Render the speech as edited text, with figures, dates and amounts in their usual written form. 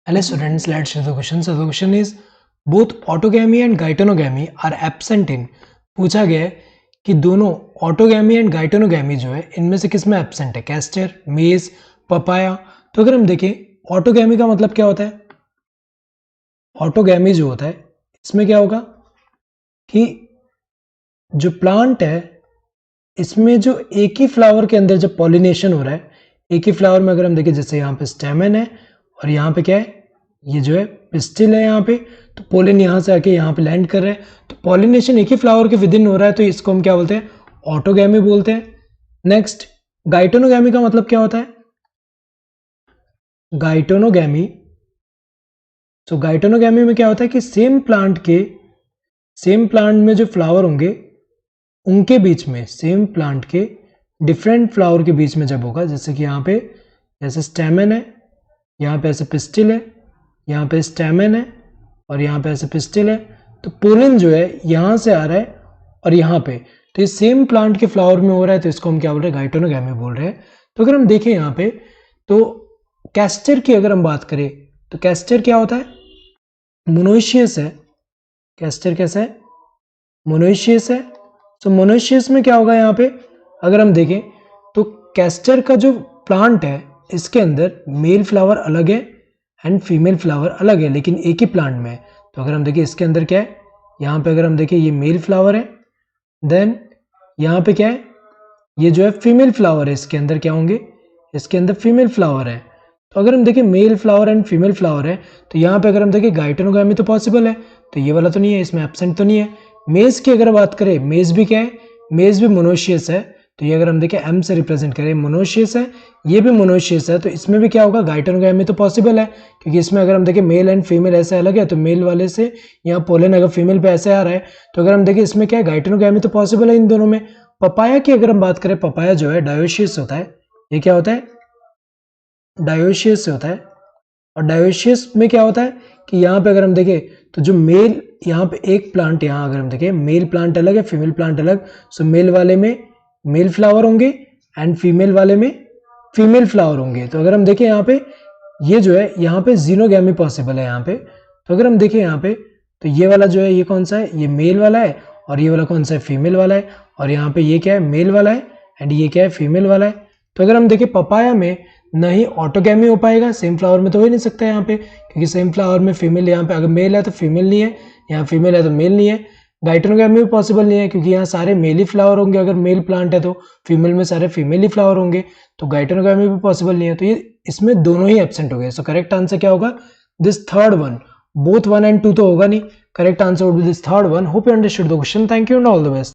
Hello students, let's see the question. So the question is both autogamy and geitonogamy are absent in. पूछा गया है कि दोनों autogamy and गाइटोनोगैमी जो है इनमें से किस में एब्सेंट है, कैस्टर, मेज, पपाया। तो अगर हम देखें ऑटोगैमी का मतलब क्या होता है, ऑटोगैमी जो होता है इसमें क्या होगा कि जो प्लांट है इसमें जो एक ही फ्लावर के अंदर जब पॉलिनेशन हो रहा है, एक ही फ्लावर में अगर हम देखें जैसे यहाँ पे स्टेमन है और यहाँ पे क्या है, ये जो है पिस्टिल है यहाँ पे, तो पोलिन यहाँ से आके यहाँ पे लैंड कर रहे हैं, तो पॉलिनेशन एक ही फ्लावर के विद इन हो रहा है, तो इसको हम क्या बोलते हैं, ऑटोगैमी बोलते हैं। नेक्स्ट गाइटोनोगैमी का मतलब क्या होता है, गाइटोनोगैमी, तो गाइटोनोगैमी में क्या होता है कि सेम प्लांट में जो फ्लावर होंगे उनके बीच में, सेम प्लांट के डिफरेंट फ्लावर के बीच में जब होगा, जैसे कि यहाँ पे ऐसे स्टेमन है, यहाँ पे ऐसे पिस्टिल है, यहाँ पे स्टेमन है और यहाँ पे ऐसे पिस्टिल है, तो पोलिन जो है यहाँ से आ रहा है और यहाँ पे, तो ये सेम प्लांट के फ्लावर में हो रहा है, तो इसको हम क्या बोल रहे हैं, गाइटोनोगैमी बोल रहे हैं। तो अगर हम देखें यहाँ पे तो कैस्टर की अगर हम बात करें तो कैस्टर क्या होता है, मोनोइशियस है। कैस्टर कैसा है, मोनोइशियस है। तो मोनोइशियस में क्या होगा, यहाँ पे अगर हम देखें तो कैस्टर का जो प्लांट है इसके अंदर मेल फ्लावर अलग है एंड फीमेल फ्लावर अलग है, लेकिन एक ही प्लांट में है। तो अगर हम देखें इसके अंदर क्या है, यहाँ पे अगर हम देखें ये मेल फ्लावर है, देन यहाँ पे क्या है, ये जो है फीमेल फ्लावर है, इसके अंदर क्या होंगे, इसके अंदर फीमेल फ्लावर है। तो अगर हम देखें male flower and female flower है, तो यहाँ पे अगर हम देखें गाइटोनोगैमी तो पॉसिबल है, तो ये वाला तो नहीं है, इसमें एब्सेंट तो नहीं है। मेज की अगर बात करें, मेज भी क्या है, मेज भी मोनोशियस है, तो ये अगर हम देखें एम से रिप्रेजेंट करें, मोनोशियस है, ये भी मोनोशियस है, तो इसमें भी क्या होगा, गाइटोनोगैमी तो पॉसिबल है, क्योंकि इसमें अगर हम देखें मेल एंड फीमेल ऐसे अलग है, तो मेल वाले से यहाँ पोलन अगर फीमेल पे ऐसे आ रहा है, तो अगर हम देखें इसमें क्या है, गाइटोनोगैमी तो पॉसिबल है इन दोनों में। पपाया की अगर हम बात करें, पपाया जो है डायोशियस होता है, ये क्या होता है, डायोशियस से होता है। और डायोशियस में क्या होता है कि यहाँ पे अगर हम देखें तो जो मेल, यहाँ पे एक प्लांट, यहाँ अगर हम देखें मेल प्लांट अलग है, फीमेल प्लांट अलग, सो मेल वाले में मेल फ्लावर होंगे एंड फीमेल वाले में फीमेल फ्लावर होंगे। तो अगर हम देखें यहाँ पे, ये जो है यहाँ पे जीनोगैमी पॉसिबल है यहाँ पे। तो अगर हम देखें यहाँ पे तो ये वाला जो है, ये कौन सा है, ये मेल वाला है, और ये वाला कौन सा है, फीमेल वाला है, और यहाँ पे ये क्या है, मेल वाला है एंड ये क्या है, फीमेल वाला है। तो अगर हम देखें पपाया में नहीं ऑटोगैमी हो पाएगा, सेम फ्लावर में तो हो ही नहीं सकता यहाँ पे, क्योंकि सेम फ्लावर में फीमेल, यहाँ पे अगर मेल है तो फीमेल नहीं है, यहाँ फीमेल है तो मेल नहीं है। गाइटोनोगैमी भी पॉसिबल नहीं है, क्योंकि यहाँ सारे मेल ही फ्लावर होंगे, अगर मेल प्लांट है तो फीमेल में सारे फीमेल ही फ्लावर होंगे, तो गाइटोनोगैमी भी पॉसिबल नहीं है। तो ये इसमें दोनों ही एब्सेंट हो गए। सो करेक्ट आंसर क्या होगा, this third one. Both 1 and 2 तो होगा नहीं, correct answer would be this third one. Hope you understood the question, thank you and all the best.